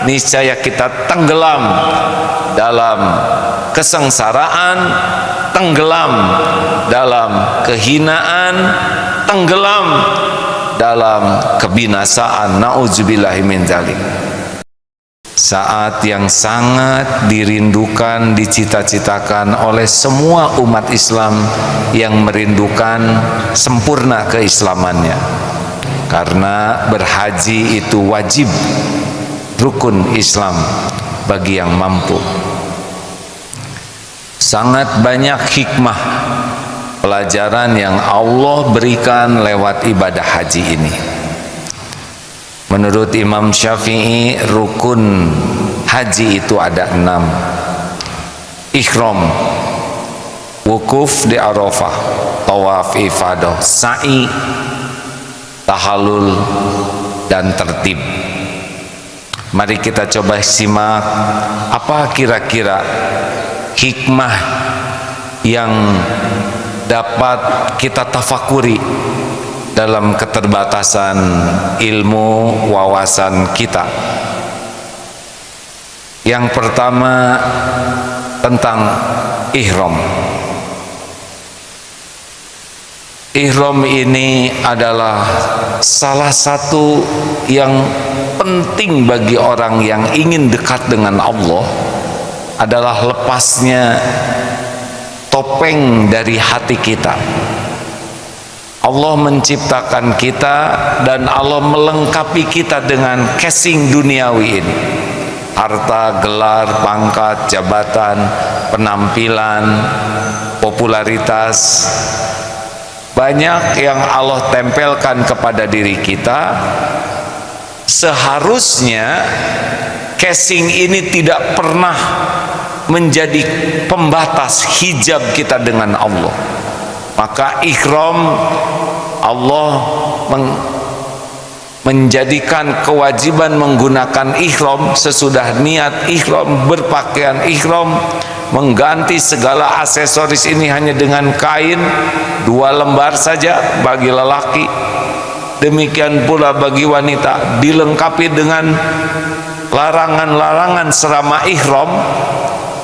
niscaya kita tenggelam dalam kesengsaraan, tenggelam dalam kehinaan, tenggelam dalam kebinasaan. Nauzubillahi min dzalik. Saat yang sangat dirindukan, dicita-citakan oleh semua umat Islam yang merindukan sempurna keislamannya, karena berhaji itu wajib, rukun Islam bagi yang mampu. Sangat banyak hikmah pelajaran yang Allah berikan lewat ibadah haji ini. Menurut Imam Syafi'i, rukun haji itu ada 6. Ihram, wukuf di Arafah, tawaf ifadah, sa'i, tahallul, dan tertib. Mari kita coba simak apa kira-kira hikmah yang dapat kita tafakuri dalam keterbatasan ilmu wawasan kita. Yang pertama tentang ihram. Ihram ini adalah salah satu yang penting bagi orang yang ingin dekat dengan Allah, adalah lepasnya topeng dari hati kita. Allah menciptakan kita dan Allah melengkapi kita dengan casing duniawi ini. Harta, gelar, pangkat, jabatan, penampilan, popularitas, banyak yang Allah tempelkan kepada diri kita. Seharusnya casing ini tidak pernah menjadi pembatas hijab kita dengan Allah. Maka ihram, Allah menjadikan kewajiban menggunakan ihram sesudah niat ihram, berpakaian ihram, mengganti segala aksesoris ini hanya dengan kain 2 lembar saja bagi lelaki, demikian pula bagi wanita, dilengkapi dengan larangan-larangan selama ihram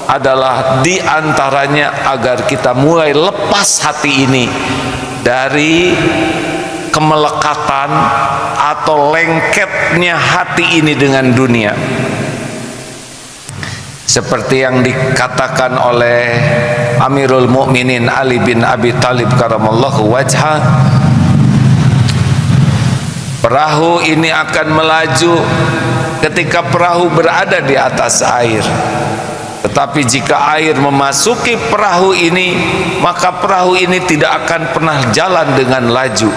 adalah diantaranya agar kita mulai lepas hati ini dari kemelekatan atau lengketnya hati ini dengan dunia. Seperti yang dikatakan oleh Amirul Mukminin Ali bin Abi Thalib karamallahu wajhah, perahu ini akan melaju ketika perahu berada di atas air. Tetapi jika air memasuki perahu ini, maka perahu ini tidak akan pernah jalan dengan laju.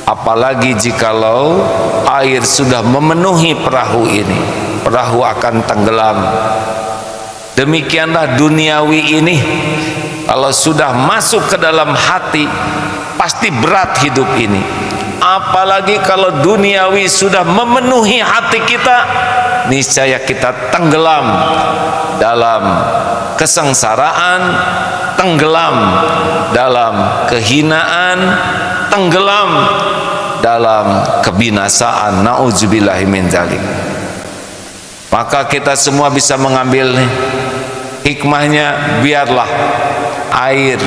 Apalagi jikalau air sudah memenuhi perahu ini, perahu akan tenggelam. Demikianlah duniawi ini, kalau sudah masuk ke dalam hati, pasti berat hidup ini. Apalagi kalau duniawi sudah memenuhi hati kita, niscaya kita tenggelam dalam kesengsaraan, tenggelam dalam kehinaan, tenggelam dalam kebinasaan. Nauzubillahi min dzalik. Maka kita semua bisa mengambil hikmahnya. Biarlah air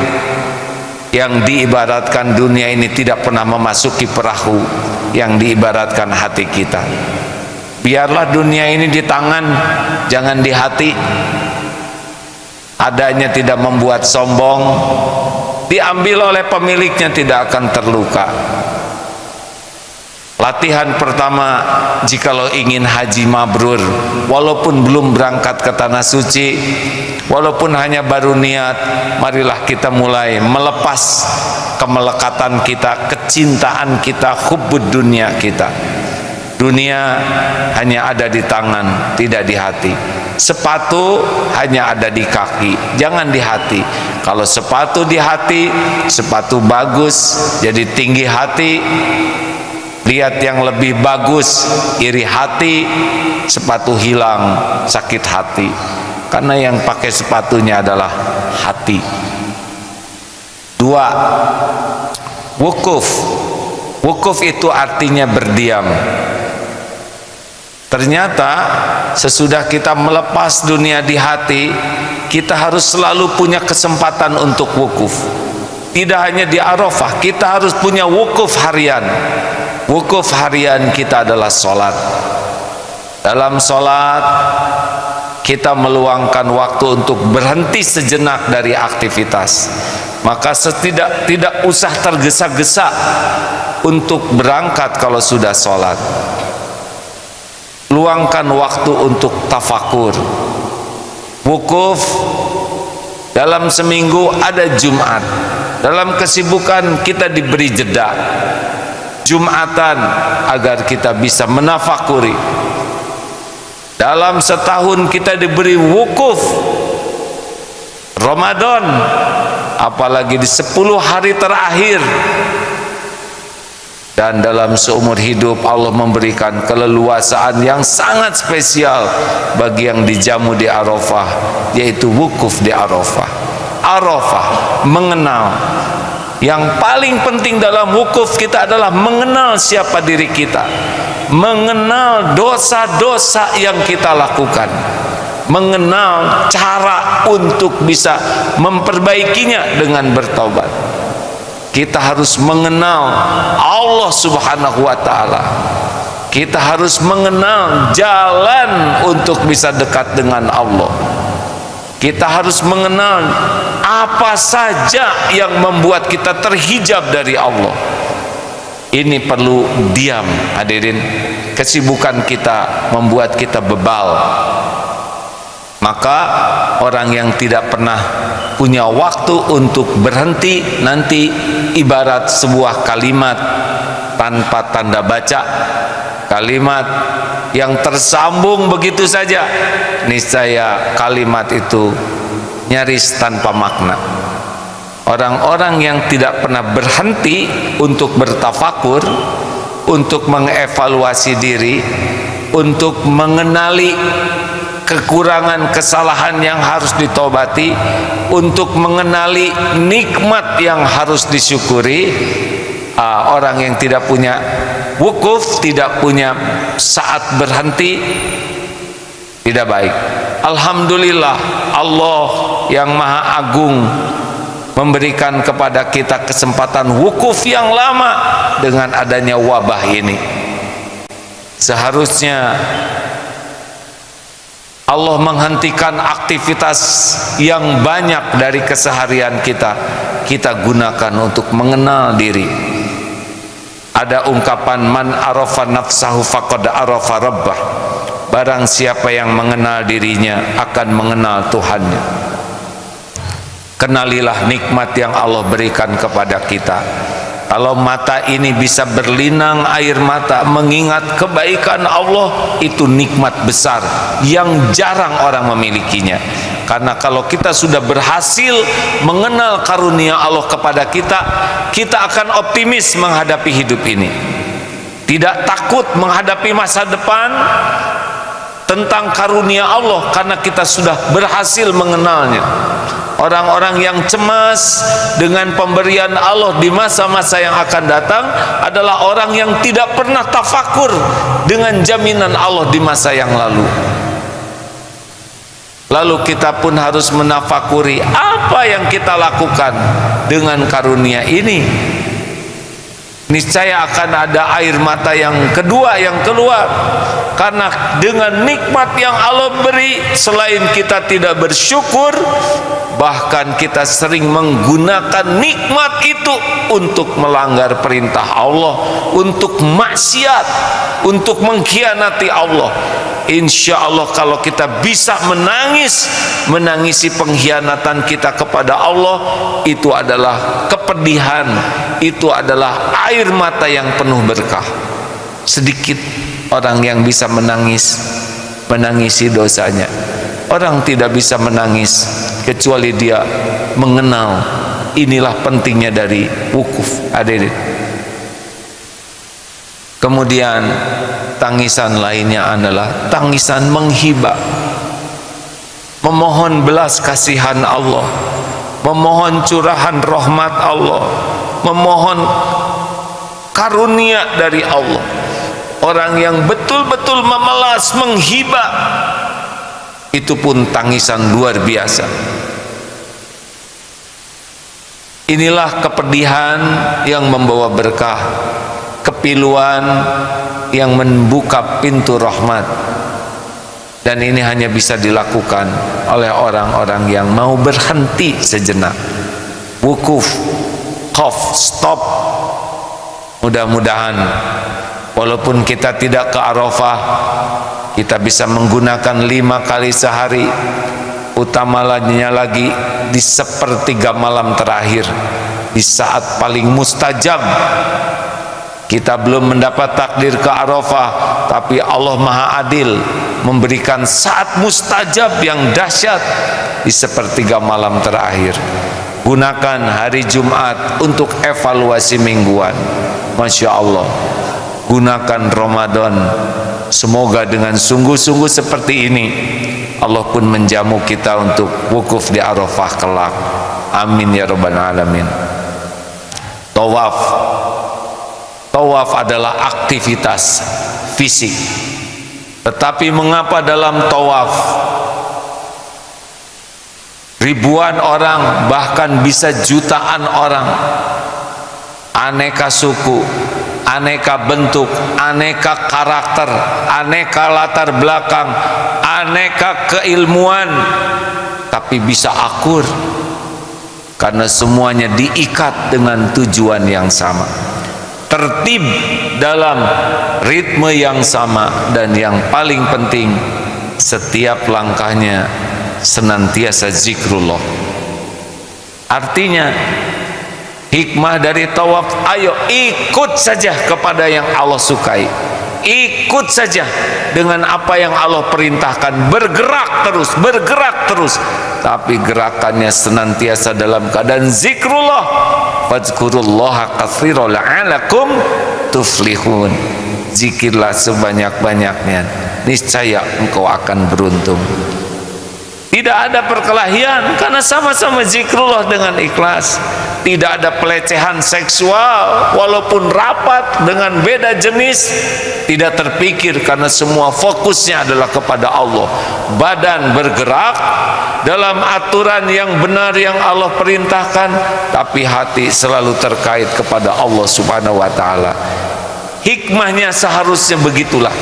yang diibaratkan dunia ini tidak pernah memasuki perahu yang diibaratkan hati kita. Biarlah dunia ini di tangan, jangan di hati. Adanya tidak membuat sombong, diambil oleh pemiliknya tidak akan terluka. Latihan pertama, jikalau ingin haji mabrur, walaupun belum berangkat ke tanah suci, walaupun hanya baru niat, marilah kita mulai melepas kemelekatan kita, kecintaan kita, hubbud dunia kita. Dunia hanya ada di tangan, tidak di hati. Sepatu hanya ada di kaki, jangan di hati. Kalau sepatu di hati, sepatu bagus, jadi tinggi hati. Lihat yang lebih bagus, iri hati, sepatu hilang, sakit hati. Karena yang pakai sepatunya adalah hati. 2. Wukuf. Wukuf itu artinya berdiam. Ternyata sesudah kita melepas dunia di hati, kita harus selalu punya kesempatan untuk wukuf. Tidak hanya di Arafah, kita harus punya wukuf harian. Wukuf harian kita adalah sholat. Dalam sholat kita meluangkan waktu untuk berhenti sejenak dari aktivitas. Maka tidak usah tergesa-gesa untuk berangkat kalau sudah sholat. Luangkan waktu untuk tafakur. Wukuf dalam seminggu ada Jumat. Dalam kesibukan kita diberi jeda Jumatan agar kita bisa menafakuri. Dalam setahun kita diberi wukuf Ramadan, apalagi di 10 hari terakhir. Dan dalam seumur hidup Allah memberikan keleluasaan yang sangat spesial bagi yang dijamu di Arafah, yaitu wukuf di Arafah. Arafah, mengenal. Yang paling penting dalam wukuf kita adalah mengenal siapa diri kita, mengenal dosa-dosa yang kita lakukan, mengenal cara untuk bisa memperbaikinya dengan bertobat. Kita harus mengenal Allah Subhanahu wa ta'ala. Kita harus mengenal jalan untuk bisa dekat dengan Allah. Kita harus mengenal apa saja yang membuat kita terhijab dari Allah. Ini perlu diam, hadirin. Kesibukan kita membuat kita bebal. Maka orang yang tidak pernah punya waktu untuk berhenti, nanti ibarat sebuah kalimat tanpa tanda baca, kalimat yang tersambung begitu saja, niscaya kalimat itu nyaris tanpa makna. Orang-orang yang tidak pernah berhenti untuk bertafakur, untuk mengevaluasi diri, untuk mengenali kekurangan, kesalahan yang harus ditobati, untuk mengenali nikmat yang harus disyukuri. Orang yang tidak punya wukuf, tidak punya saat berhenti, tidak baik. Alhamdulillah, Allah yang Maha Agung memberikan kepada kita kesempatan wukuf yang lama dengan adanya wabah ini. Seharusnya Allah menghentikan aktivitas yang banyak dari keseharian kita, kita gunakan untuk mengenal diri. Ada ungkapan, man arafa nafsahu faqad arafa rabbah. Barang siapa yang mengenal dirinya akan mengenal Tuhannya. Kenalilah nikmat yang Allah berikan kepada kita. Kalau mata ini bisa berlinang air mata mengingat kebaikan Allah, itu nikmat besar yang jarang orang memilikinya. Karena kalau kita sudah berhasil mengenal karunia Allah kepada kita, kita akan optimis menghadapi hidup ini. Tidak takut menghadapi masa depan tentang karunia Allah, karena kita sudah berhasil mengenalnya. Orang-orang yang cemas dengan pemberian Allah di masa-masa yang akan datang adalah orang yang tidak pernah tafakur dengan jaminan Allah di masa yang lalu. Lalu kita pun harus menafakuri apa yang kita lakukan dengan karunia ini. Niscaya akan ada air mata yang kedua yang keluar, karena dengan nikmat yang Allah beri, selain kita tidak bersyukur, bahkan kita sering menggunakan nikmat itu untuk melanggar perintah Allah, untuk maksiat, untuk mengkhianati Allah. Insya Allah kalau kita bisa menangisi pengkhianatan kita kepada Allah, itu adalah kepedihan, itu adalah air mata yang penuh berkah. Sedikit orang yang bisa menangisi dosanya. Orang tidak bisa menangis kecuali dia mengenal. Inilah pentingnya dari wukuf, hadirin. Kemudian tangisan lainnya adalah tangisan menghibah, memohon belas kasihan Allah, memohon curahan rahmat Allah, memohon karunia dari Allah. orang yang betul-betul memelas, menghibah, itu pun tangisan luar biasa. Inilah kepedihan yang membawa berkah, kepiluan yang membuka pintu rahmat. Dan ini hanya bisa dilakukan oleh orang-orang yang mau berhenti sejenak, wukuf, qaf, stop. Mudah-mudahan walaupun kita tidak ke Arafah, kita bisa menggunakan 5 kali sehari, utamanya lagi di sepertiga malam terakhir, di saat paling mustajab. Kita belum mendapat takdir ke Arafah, tapi Allah Maha Adil memberikan saat mustajab yang dahsyat di sepertiga malam terakhir. Gunakan hari Jumat untuk evaluasi mingguan. Masya Allah. Gunakan Ramadan, semoga dengan sungguh-sungguh seperti ini Allah pun menjamu kita untuk wukuf di Arafah kelak. Amin ya rabbal alamin. Tawaf. Tawaf adalah aktivitas fisik. Tetapi mengapa dalam tawaf ribuan orang, bahkan bisa jutaan orang, aneka suku, aneka bentuk, aneka karakter, aneka latar belakang, aneka keilmuan, tapi bisa akur karena semuanya diikat dengan tujuan yang sama, tertib dalam ritme yang sama, dan yang paling penting setiap langkahnya senantiasa zikrullah. Artinya hikmah dari tawaf, ayo ikut saja kepada yang Allah sukai, ikut saja dengan apa yang Allah perintahkan, bergerak terus, tapi gerakannya senantiasa dalam keadaan zikrullah. Fadzkurullaha katsiran la'alakum tuflihun. Zikirlah sebanyak-banyaknya, niscaya engkau akan beruntung. Tidak ada perkelahian karena sama-sama zikrullah dengan ikhlas. Tidak ada pelecehan seksual walaupun rapat dengan beda jenis. Tidak terpikir karena semua fokusnya adalah kepada Allah. Badan bergerak dalam aturan yang benar yang Allah perintahkan, tapi hati selalu terkait kepada Allah Subhanahu wa taala. Hikmahnya seharusnya begitulah.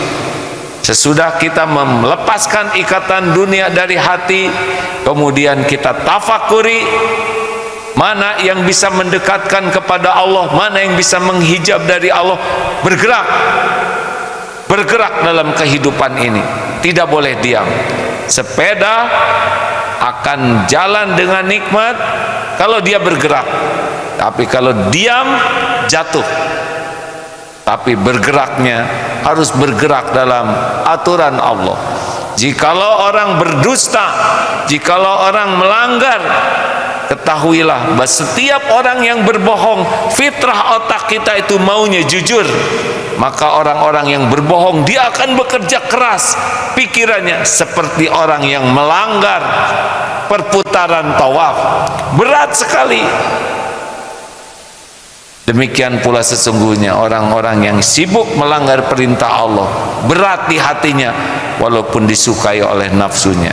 Sesudah kita melepaskan ikatan dunia dari hati, kemudian kita tafakuri mana yang bisa mendekatkan kepada Allah, mana yang bisa menghijab dari Allah. Bergerak dalam kehidupan ini, tidak boleh diam. Sepeda akan jalan dengan nikmat kalau dia bergerak, tapi kalau diam jatuh. Tapi bergeraknya harus bergerak dalam aturan Allah. Jikalau orang berdusta, jikalau orang melanggar, ketahuilah bahwa setiap orang yang berbohong, fitrah otak kita itu maunya jujur. Maka orang-orang yang berbohong, dia akan bekerja keras pikirannya seperti orang yang melanggar perputaran tawaf. Berat sekali. Demikian pula sesungguhnya orang-orang yang sibuk melanggar perintah Allah, berat di hatinya walaupun disukai oleh nafsunya.